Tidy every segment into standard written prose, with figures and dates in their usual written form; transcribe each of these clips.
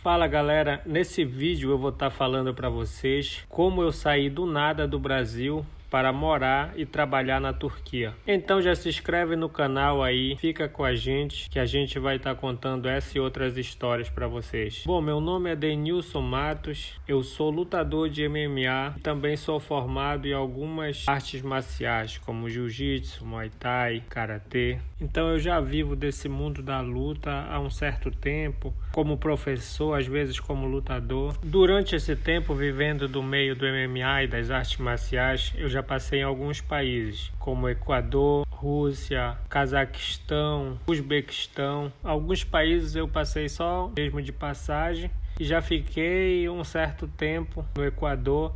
Fala galera, nesse vídeo eu vou estar falando para vocês como eu saí do nada do Brasil para morar e trabalhar na Turquia. Então já se inscreve no canal aí, fica com a gente que a gente vai estar contando essa e outras histórias para vocês. Bom, meu nome é Denilson Matos, eu sou lutador de MMA e também sou formado em algumas artes marciais como Jiu-Jitsu, Muay Thai, Karatê. Então eu já vivo desse mundo da luta há um certo tempo, como professor, às vezes como lutador. Durante esse tempo vivendo do meio do MMA e das artes marciais, eu já passei em alguns países, como Equador, Rússia, Cazaquistão, Uzbequistão. Alguns países eu passei só mesmo de passagem e já fiquei um certo tempo no Equador.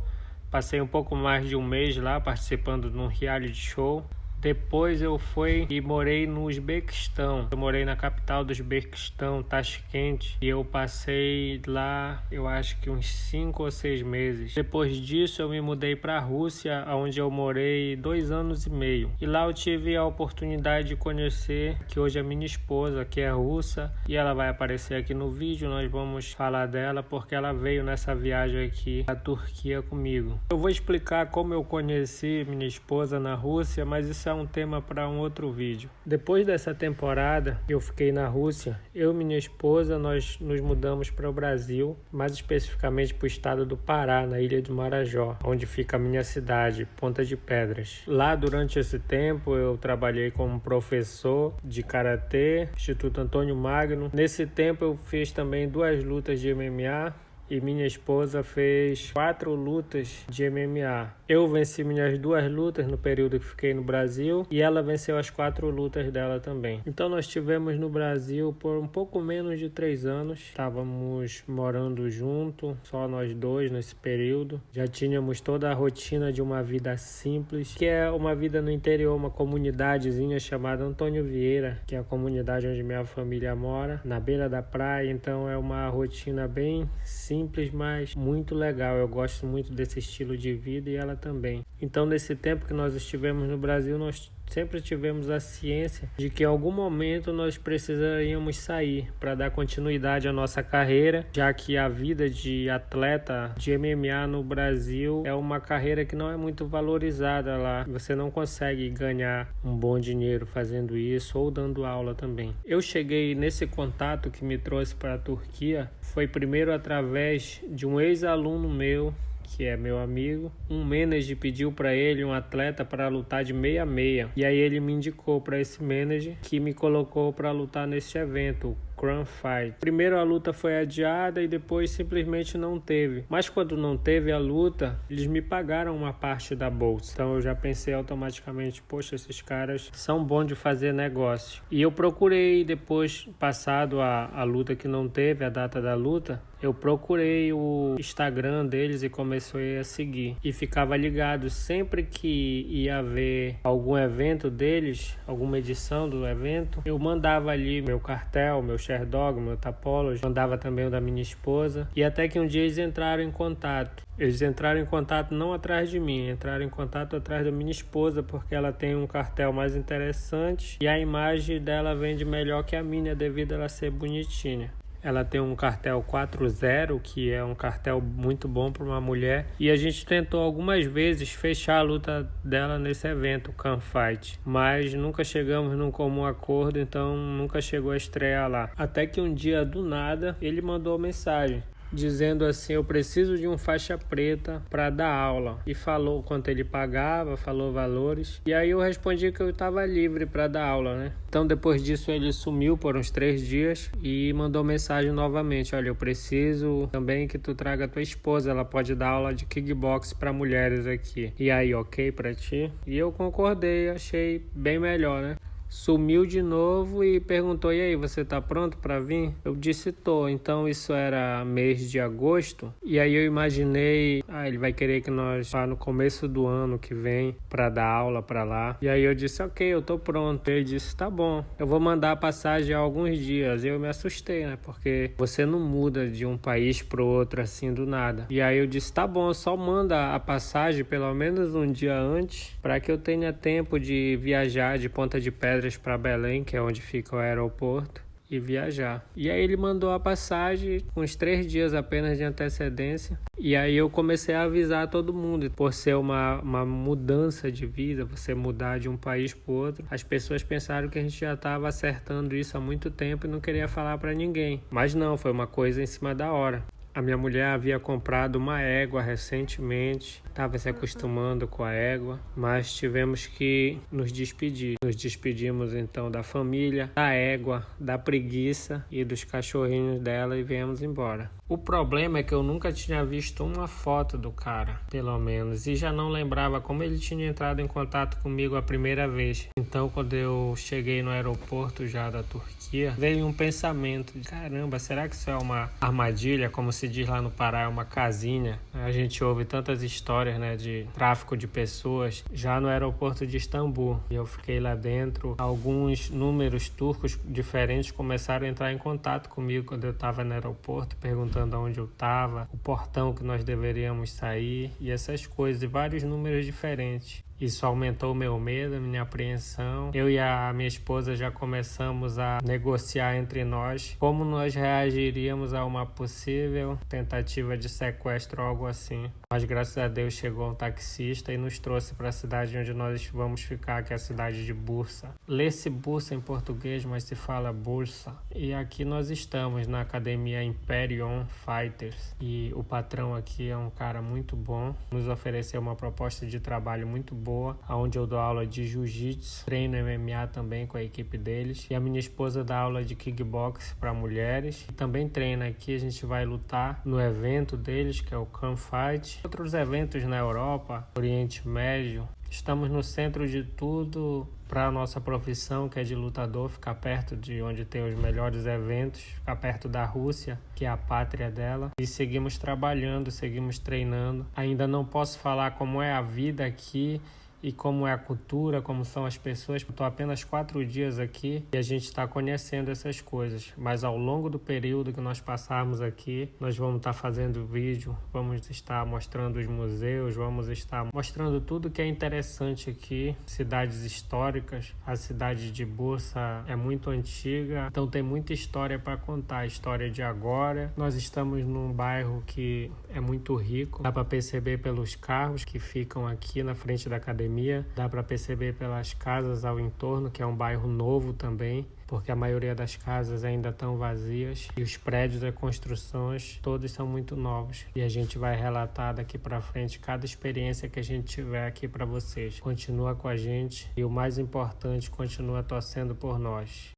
Passei um pouco mais de um mês lá participando de um reality show. Depois eu fui e morei no Uzbequistão. Eu morei na capital do Uzbequistão, Tashkent, e eu passei lá, eu acho que uns 5 ou 6 meses. Depois disso eu me mudei para a Rússia, onde eu morei 2 anos e meio. E lá eu tive a oportunidade de conhecer, que hoje é minha esposa, que é russa, e ela vai aparecer aqui no vídeo. Nós vamos falar dela porque ela veio nessa viagem aqui à Turquia comigo. Eu vou explicar como eu conheci minha esposa na Rússia, mas isso é um tema para um outro vídeo. Depois dessa temporada eu fiquei na Rússia, eu e minha esposa, nós nos mudamos para o Brasil, mais especificamente para o estado do Pará, na ilha de Marajó, onde fica a minha cidade, Ponta de Pedras. Lá, durante esse tempo, eu trabalhei como professor de Karatê, Instituto Antônio Magno. Nesse tempo eu fiz também 2 lutas de MMA, e minha esposa fez 4 lutas de MMA. Eu venci minhas 2 lutas no período que fiquei no Brasil e ela venceu as 4 lutas dela também. Então nós estivemos no Brasil por um pouco menos de 3 anos. Estávamos morando junto, só nós dois nesse período. Já tínhamos toda a rotina de uma vida simples, que é uma vida no interior, uma comunidadezinha chamada Antônio Vieira, que é a comunidade onde minha família mora, na beira da praia. Então é uma rotina bem simples, mas muito legal. Eu gosto muito desse estilo de vida e ela também. Então, nesse tempo que nós estivemos no Brasil, nós sempre tivemos a ciência de que em algum momento nós precisaríamos sair para dar continuidade à nossa carreira, já que a vida de atleta de MMA no Brasil é uma carreira que não é muito valorizada lá. Você não consegue ganhar um bom dinheiro fazendo isso ou dando aula também. Eu cheguei nesse contato que me trouxe para a Turquia, foi primeiro através de um ex-aluno meu, que é meu amigo. Um manager pediu para ele um atleta para lutar de 6-6. E aí ele me indicou para esse manager, que me colocou para lutar nesse evento, Crown Fight. Primeiro a luta foi adiada e depois simplesmente não teve. Mas quando não teve a luta, eles me pagaram uma parte da bolsa. Então eu já pensei automaticamente, poxa, esses caras são bons de fazer negócio. E eu procurei depois, passado a luta que não teve, a data da luta, eu procurei o Instagram deles e comecei a seguir. E ficava ligado sempre que ia haver algum evento deles, alguma edição do evento, eu mandava ali meu cartel, meu Sherdog, meu Tapology, mandava também o da minha esposa. E até que um dia eles entraram em contato. Eles entraram em contato não atrás de mim, entraram em contato atrás da minha esposa, porque ela tem um cartel mais interessante e a imagem dela vende melhor que a minha, devido a ela ser bonitinha. Ela tem um cartel 4-0, que é um cartel muito bom para uma mulher. E a gente tentou algumas vezes fechar a luta dela nesse evento, Can Fight. Mas nunca chegamos num comum acordo, então nunca chegou a estrear lá. Até que um dia, do nada, ele mandou mensagem dizendo assim: eu preciso de um faixa preta para dar aula, e falou quanto ele pagava, falou valores, e aí eu respondi que eu estava livre para dar aula, né? Então depois disso ele sumiu por uns 3 dias e mandou mensagem novamente: olha, eu preciso também que tu traga tua esposa, ela pode dar aula de kickbox para mulheres aqui. E aí, ok para ti? E eu concordei, achei bem melhor, né? Sumiu de novo e perguntou: e aí, você tá pronto para vir? Eu disse: tô. Então isso era mês de agosto, e aí eu imaginei, ele vai querer que nós vá no começo do ano que vem para dar aula para lá. E aí eu disse: ok, eu tô pronto. Ele disse: tá bom, eu vou mandar a passagem há alguns dias. Eu me assustei, né? Porque você não muda de um país pro outro assim do nada. E aí eu disse: tá bom, só manda a passagem pelo menos um dia antes, para que eu tenha tempo de viajar de Ponta de Pedras para Belém, que é onde fica o aeroporto. e viajar. E aí ele mandou a passagem com uns 3 dias apenas de antecedência. E aí eu comecei a avisar todo mundo. Por ser uma mudança de vida, você mudar de um país para o outro, as pessoas pensaram que a gente já estava acertando isso há muito tempo e não queria falar para ninguém. Mas não, foi uma coisa em cima da hora. A minha mulher havia comprado uma égua recentemente, estava se acostumando com a égua, mas tivemos que nos despedir. Nos despedimos então da família, da égua, da preguiça e dos cachorrinhos dela e viemos embora. O problema é que eu nunca tinha visto uma foto do cara, pelo menos, e já não lembrava como ele tinha entrado em contato comigo a primeira vez. Então, quando eu cheguei no aeroporto já da Turquia, veio um pensamento de caramba, será que isso é uma armadilha, como se diz lá no Pará, é uma casinha? A gente ouve tantas histórias, né, de tráfico de pessoas já no aeroporto de Istambul. E eu fiquei lá dentro, alguns números turcos diferentes começaram a entrar em contato comigo quando eu estava no aeroporto, perguntando onde eu estava, o portão que nós deveríamos sair e essas coisas, e vários números diferentes. Isso aumentou o meu medo, a minha apreensão. Eu e a minha esposa já começamos a negociar entre nós como nós reagiríamos a uma possível tentativa de sequestro ou algo assim. Mas graças a Deus chegou um taxista e nos trouxe para a cidade onde nós vamos ficar, que é a cidade de Bursa. Lê-se Bursa em português, mas se fala Bursa. E aqui nós estamos na academia Imperion Fighters. E o patrão aqui é um cara muito bom. Nos ofereceu uma proposta de trabalho muito boa, onde eu dou aula de jiu-jitsu, treino MMA também com a equipe deles. E a minha esposa dá aula de kickbox para mulheres. E também treina aqui, a gente vai lutar no evento deles, que é o Camp Fight. Outros eventos na Europa, Oriente Médio. Estamos no centro de tudo para a nossa profissão, que é de lutador, ficar perto de onde tem os melhores eventos, ficar perto da Rússia, que é a pátria dela. E seguimos trabalhando, seguimos treinando. Ainda não posso falar como é a vida aqui e como é a cultura, como são as pessoas. Estou apenas 4 dias aqui e a gente está conhecendo essas coisas. Mas ao longo do período que nós passarmos aqui, nós vamos estar fazendo vídeo, vamos estar mostrando os museus, vamos estar mostrando tudo que é interessante aqui. Cidades históricas, a cidade de Bursa é muito antiga, então tem muita história para contar, a história de agora. Nós estamos num bairro que é muito rico, dá para perceber pelos carros que ficam aqui na frente da academia. Dá para perceber pelas casas ao entorno, que é um bairro novo também, porque a maioria das casas ainda estão vazias e os prédios e construções todos são muito novos. E a gente vai relatar daqui para frente cada experiência que a gente tiver aqui para vocês. Continua com a gente e o mais importante, continua torcendo por nós.